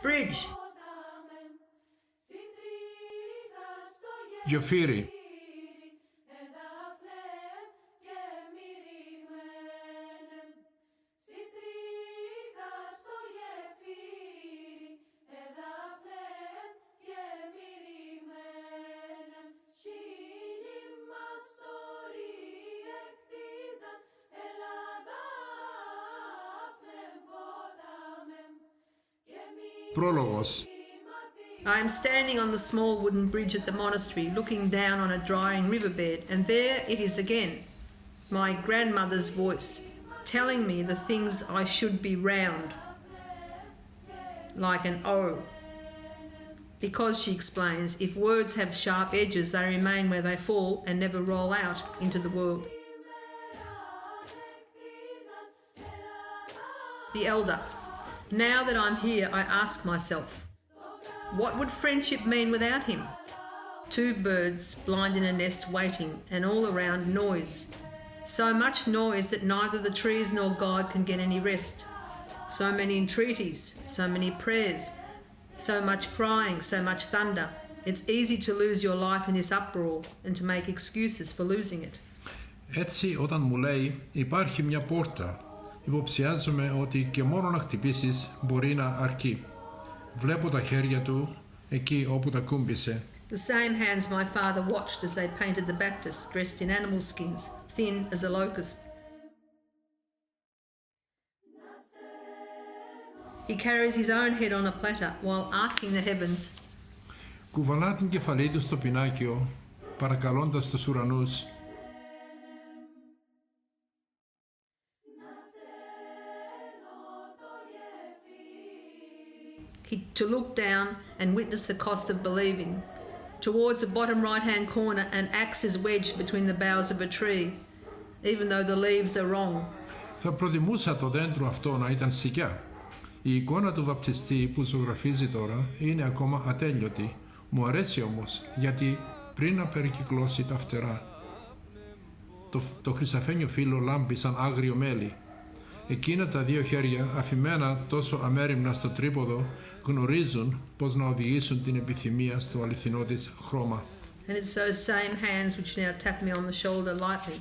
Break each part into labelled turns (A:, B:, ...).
A: Bridge.
B: Γιοφύρι. Πρόλογος.
A: I am standing on the small wooden bridge at the monastery, looking down on a drying riverbed, and there it is again, my grandmother's voice, telling me the things I should be round, like an O. Because, she explains, if words have sharp edges, they remain where they fall and never roll out into the world. The elder. Now that I'm here, I ask myself, what would friendship mean without him? Two birds, blind in a nest waiting, and all around noise. So much noise that neither the trees nor God can get any rest. So many entreaties, so many prayers, so much crying, so much thunder. It's easy to lose your life in this uproar and to make excuses for losing it.
B: Έτσι, όταν μου λέει υπάρχει μια πόρτα, υποψιάζομαι ότι και μόνο να χτυπήσεις μπορεί να αρκεί. Βλέπω τα χέρια του εκεί όπου τα κούμπησε.
A: The same hands my father watched as they painted the Baptist dressed in animal skins, thin as a locust. He carries his own head on a platter while asking the heavens,
B: Κουβαλά την κεφαλή του στο πινάκιο, παρακαλώντας τους ουρανούς.
A: to look down and witness the cost of believing. Towards the bottom right-hand corner, an axe is wedged between the boughs of a tree, even though the leaves are wrong.
B: Θα προτιμούσα το δέντρο αυτό να ήταν σικιά. Η εικόνα του βαπτιστή που ζωγραφίζει τώρα είναι ακόμα ατέλειωτη. Μου αρέσει όμως, γιατί πριν να περικυκλώσει τα φτερά, το χρυσαφένιο φύλλο λάμπει σαν άγριο μέλι. Εκείνα τα δύο χέρια, αφημένα τόσο αμέριμνα στο τρίποδο, γνωρίζουν πώς να οδηγήσουν την επιθυμία στο αληθινό της χρώμα.
A: And it's those same hands which now tap me on the shoulder lightly.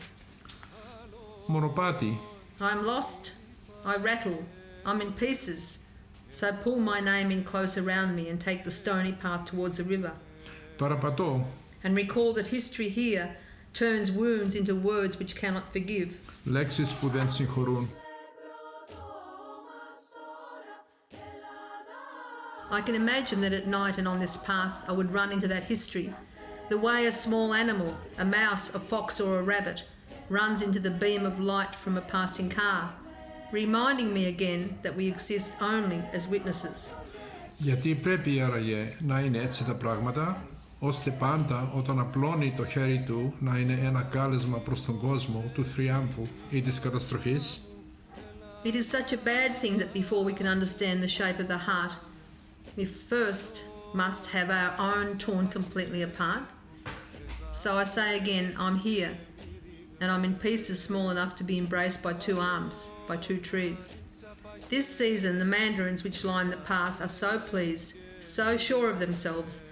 B: Μονοπάτι.
A: I'm lost. I rattle. I'm in pieces. So pull my name in close around me and take the stony path towards the river.
B: Παραπατώ.
A: And recall that history here turns wounds into words which cannot forgive.
B: Λέξεις που δεν συγχωρούν.
A: I can imagine that at night and on this path I would run into that history, the way a small animal, a mouse, a fox or a rabbit, runs into the beam of light from a passing car, reminding me again that we exist only as witnesses.
B: Γιατί πρέπει άραγε να είναι έτσι τα πράγματα, ώστε πάντα όταν απλώνει το χέρι του να είναι ένα κάλεσμα προς τον κόσμο του θριάμφου ή της καταστροφής.
A: It is such a bad thing that before we can understand the shape of the heart, we first must have our own torn completely apart. So I say again, I'm here, and I'm in pieces small enough to be embraced by two arms, by two trees. This season, the mandarins which line the path are so pleased, so sure of themselves,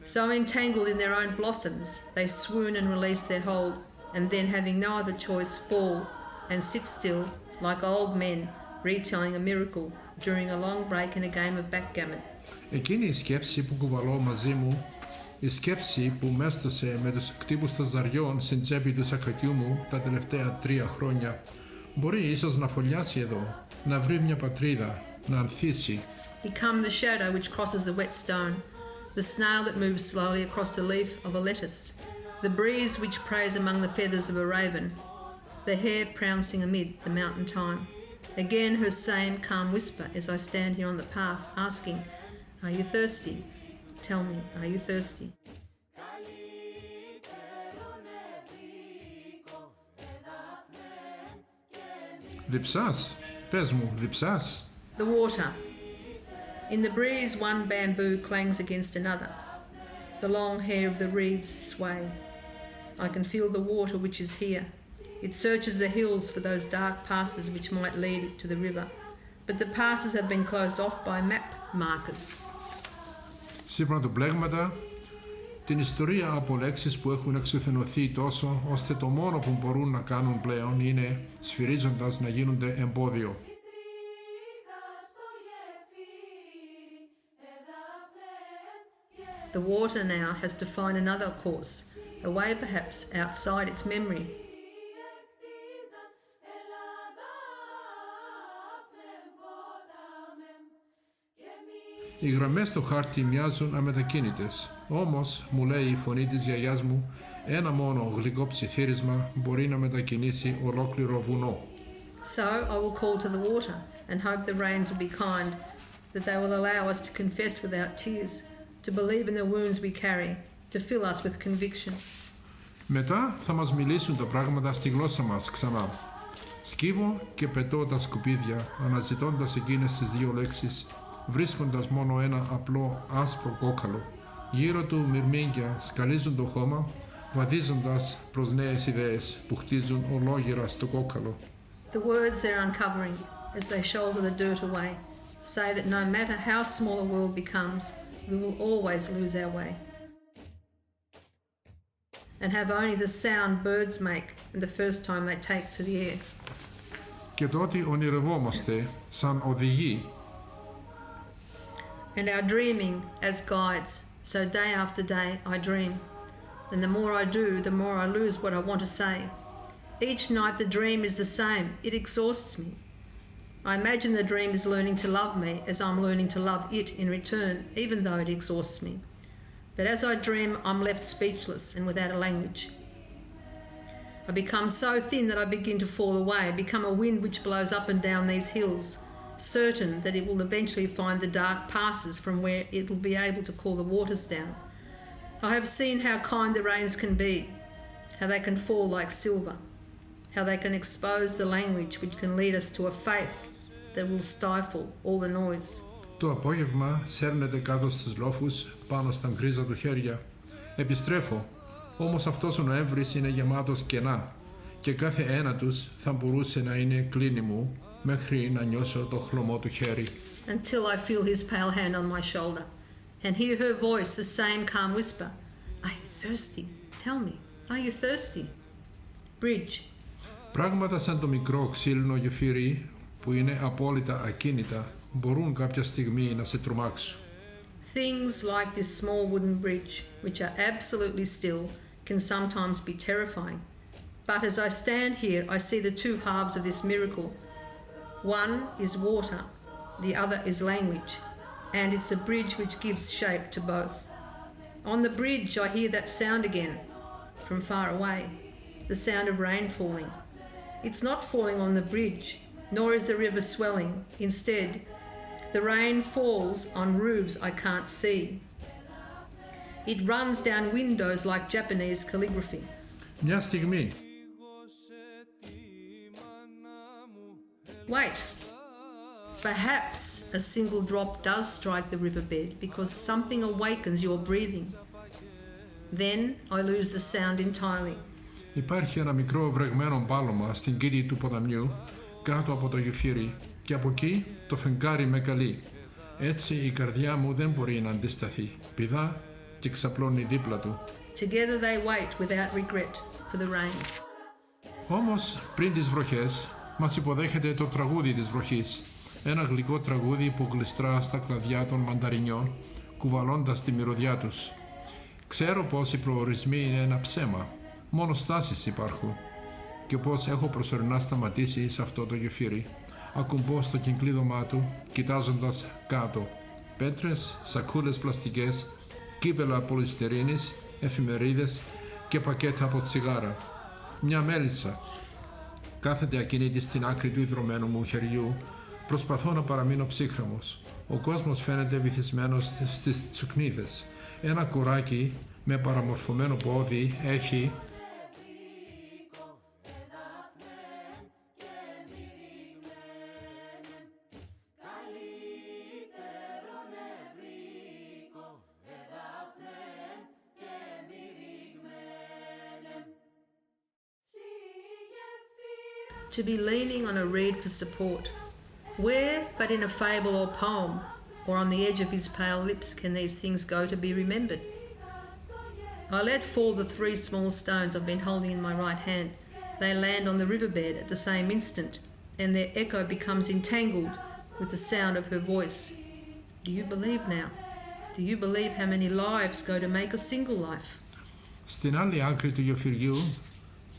A: so entangled in their own blossoms, they swoon and release their hold, and then, having no other choice, fall and sit still like old men retelling a miracle during a long break in a game of backgammon.
B: Εκείνη η σκέψη που κουβαλώ μαζί μου, η σκέψη που μέστοσε με τους κτύπους των ζαριών στην τσέπη του σακακιού μου τα τελευταία 3 χρόνια, μπορεί ίσως να φωλιάσει εδώ, να βρει μια πατρίδα, να ανθίσει.
A: Become the shadow which crosses the wet stone, the snail that moves slowly across the leaf of a lettuce, the breeze which preys among the feathers of a raven, the hare pouncing amid the mountain thyme. Again her same calm whisper as I stand here on the path, asking, are you thirsty? Tell me, are you thirsty?
B: Διψάς, πες μου, διψάς.
A: The water. In the breeze, one bamboo clangs against another. The long hair of the reeds sway. I can feel the water which is here. It searches the hills for those dark passes which might lead it to the river. But the passes have been closed off by markers.
B: Σύμφωνα του πλέγματα, την ιστορία από λέξεις που έχουν εξουθενωθεί τόσο, ώστε το μόνο που μπορούν να κάνουν πλέον είναι, σφυρίζοντας, να γίνονται εμπόδιο.
A: The water now has to find another course, a way perhaps outside its memory.
B: Οι γραμμές στο χάρτη μοιάζουν αμετακίνητες, όμως, μου λέει η φωνή της γιαγιάς μου, ένα μόνο γλυκό ψιθύρισμα μπορεί να μετακινήσει ολόκληρο βουνό.
A: So I will call to the water and hope the rains will be kind, that they will allow us to confess without tears, to believe in the wounds we carry, to fill us with conviction.
B: Μετά θα μας μιλήσουν τα πράγματα στη γλώσσα μας ξανά. Σκύβω και πετώ τα σκουπίδια, αναζητώντας εκείνες τις δύο λέξεις, βρίσκοντας μόνο ένα απλό άσπρο κόκαλο. Γύρω του μυρμήγκια σκαλίζουν το χώμα, βαδίζοντας προς νέες ιδέες που χτίζουν ολόγυρα στο κόκαλο.
A: The words they're uncovering as they shoulder the dirt away say that no matter how small a world becomes, we will always lose our way. And have only the sound birds make and the first time they take to the air.
B: Και το ότι ονειρευόμαστε σαν οδηγοί,
A: And our dreaming as guides, so day after day I dream. And the more I do, the more I lose what I want to say. Each night the dream is the same. It exhausts me. I imagine the dream is learning to love me as I'm learning to love it in return, even though it exhausts me. But as I dream, I'm left speechless and without a language. I become so thin that I begin to fall away, become a wind which blows up and down these hills, certain that it will eventually find the dark passes from where it will be able to call the waters down. I have seen how kind the rains can be, how they can fall like silver, how they can expose the language which can lead us to a faith that will stifle all the noise.
B: Το απόγευμα σέρνεται κάτω στους λόφους, πάνω στα γκρίζα του χέρια. Επιστρέφω, όμως αυτός ο Νοέμβρης είναι γεμάτος κενά και κάθε ένα τους θα μπορούσε να είναι κλίνη μου μέχρι να νιώσω το χλωμό του χέρι.
A: Until I feel his pale hand on my shoulder and hear her voice, the same calm whisper. Are you thirsty? Tell me, are you thirsty? Bridge.
B: Πράγματα σαν το μικρό ξύλινο γεφύρι που είναι απόλυτα ακίνητα μπορούν κάποια στιγμή να σε τρομάξουν.
A: Things like this small wooden bridge, which are absolutely still, can sometimes be terrifying. But as I stand here, I see the two halves of this miracle. One is water, the other is language, and it's a bridge which gives shape to both. On the bridge, I hear that sound again, from far away, the sound of rain falling. It's not falling on the bridge, nor is the river swelling. Instead, the rain falls on roofs I can't see. It runs down windows like Japanese calligraphy.
B: Μια στιγμή.
A: Wait. Perhaps a single drop does strike the riverbed because something awakens your breathing. Then I lose the sound entirely.
B: Υπάρχει ένα μικρό βρεγμένο μπάλωμα στην κήτη του ποταμιού κάτω από το γεφύρι και από εκεί το φεγγάρι με καλεί. Έτσι η καρδιά μου δεν μπορεί να αντισταθεί. Πηδά και ξαπλώνει δίπλα του.
A: Together they wait without regret for the rains.
B: Όμως πριν τις βροχές μας υποδέχεται το τραγούδι της βροχής. Ένα γλυκό τραγούδι που γλιστρά στα κλαδιά των μανταρινιών κουβαλώντας τη μυρωδιά τους. Ξέρω πως οι προορισμοί είναι ένα ψέμα. Μόνο στάσεις υπάρχουν και πως έχω προσωρινά σταματήσει σε αυτό το γεφύρι. Ακουμπώ στο κυκλίδωμά του, κοιτάζοντας κάτω. Πέτρες, σακούλες πλαστικές, κύπελα πολυστερίνης, εφημερίδες και πακέτα από τσιγάρα. Μια μέλισσα. Κάθεται ακίνητη στην άκρη του ιδρωμένου μου χεριού. Προσπαθώ να παραμείνω ψύχρεμος. Ο κόσμος φαίνεται βυθισμένος στις τσουκνίδες. Ένα κοράκι με παραμορφωμένο πόδι έχει
A: To be leaning on a reed for support. Where but in a fable or poem? or on the edge of his pale lips can these things go to be remembered. I let fall the 3 small stones I've been holding in my right hand. They land on the riverbed at the same instant, and their echo becomes entangled with the sound of her voice. Do you believe now? Do you believe how many lives go to make a single life?
B: Στην άλλη άκρη του γεφυριού,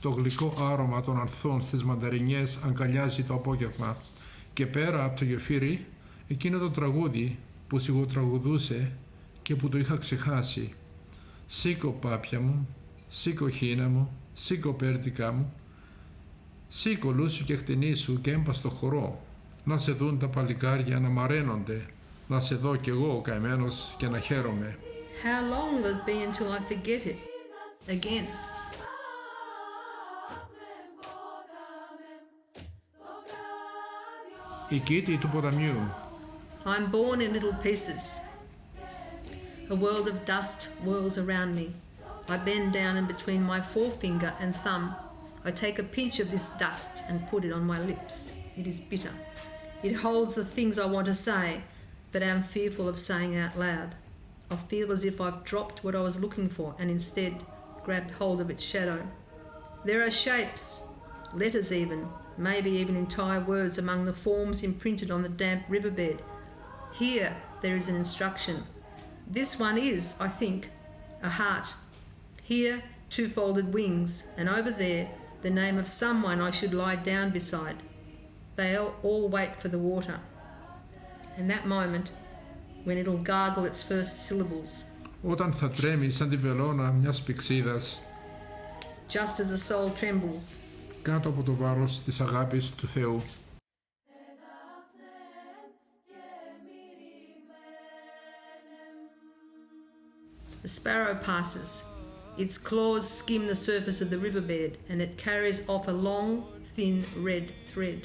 B: το γλυκό άρωμα των ανθών στις μανταρινιές αγκαλιάζει το απόγευμα και πέρα από το γεφύρι, εκείνο το τραγούδι που σιγοτραγουδούσε και που το είχα ξεχάσει. Σήκω πάπια μου, σήκω χίνα μου, σήκω πέρτικα μου, σήκω λούσου και χτενίσου και έμπα στο χορό, να σε δουν τα παλικάρια να μαραίνονται, να σε δω κι εγώ ο καημένος και να χαίρομαι.
A: How long will it be until I forget it again?
B: Η κήτη του ποταμιού.
A: I'm born in little pieces. A world of dust whirls around me. I bend down in between my forefinger and thumb. I take a pinch of this dust and put it on my lips. It is bitter. It holds the things I want to say, but am fearful of saying out loud. I feel as if I've dropped what I was looking for and instead grabbed hold of its shadow. There are shapes, letters even, maybe even entire words among the forms imprinted on the damp riverbed. Here there is an instruction. This one is, I think, a heart. Here, 2 folded wings, and over there, the name of someone I should lie down beside. They all wait for the water. And that moment, when it'll gargle its first syllables.
B: Όταν θα τρέμει σαν τη βελόνα μιας πηξίδας,
A: Just as the soul trembles.
B: κάτω από το βάρος της αγάπης του Θεού.
A: The sparrow passes. Its claws skim the surface of the riverbed and it carries off a long, thin red thread.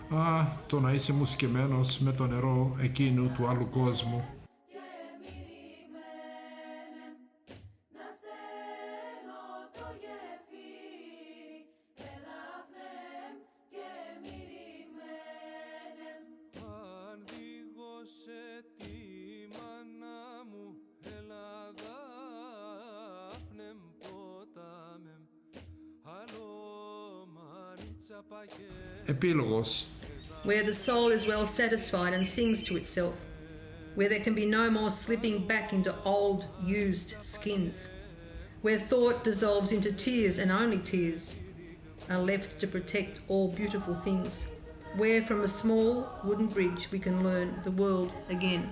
B: Α, το να είσαι μουσκεμένος με το νερό εκείνου του άλλου κόσμου. Επίλογος.
A: Where the soul is well satisfied and sings to itself. Where there can be no more slipping back into old, used skins. Where thought dissolves into tears and only tears are left to protect all beautiful things. Where from a small wooden bridge we can learn the world again.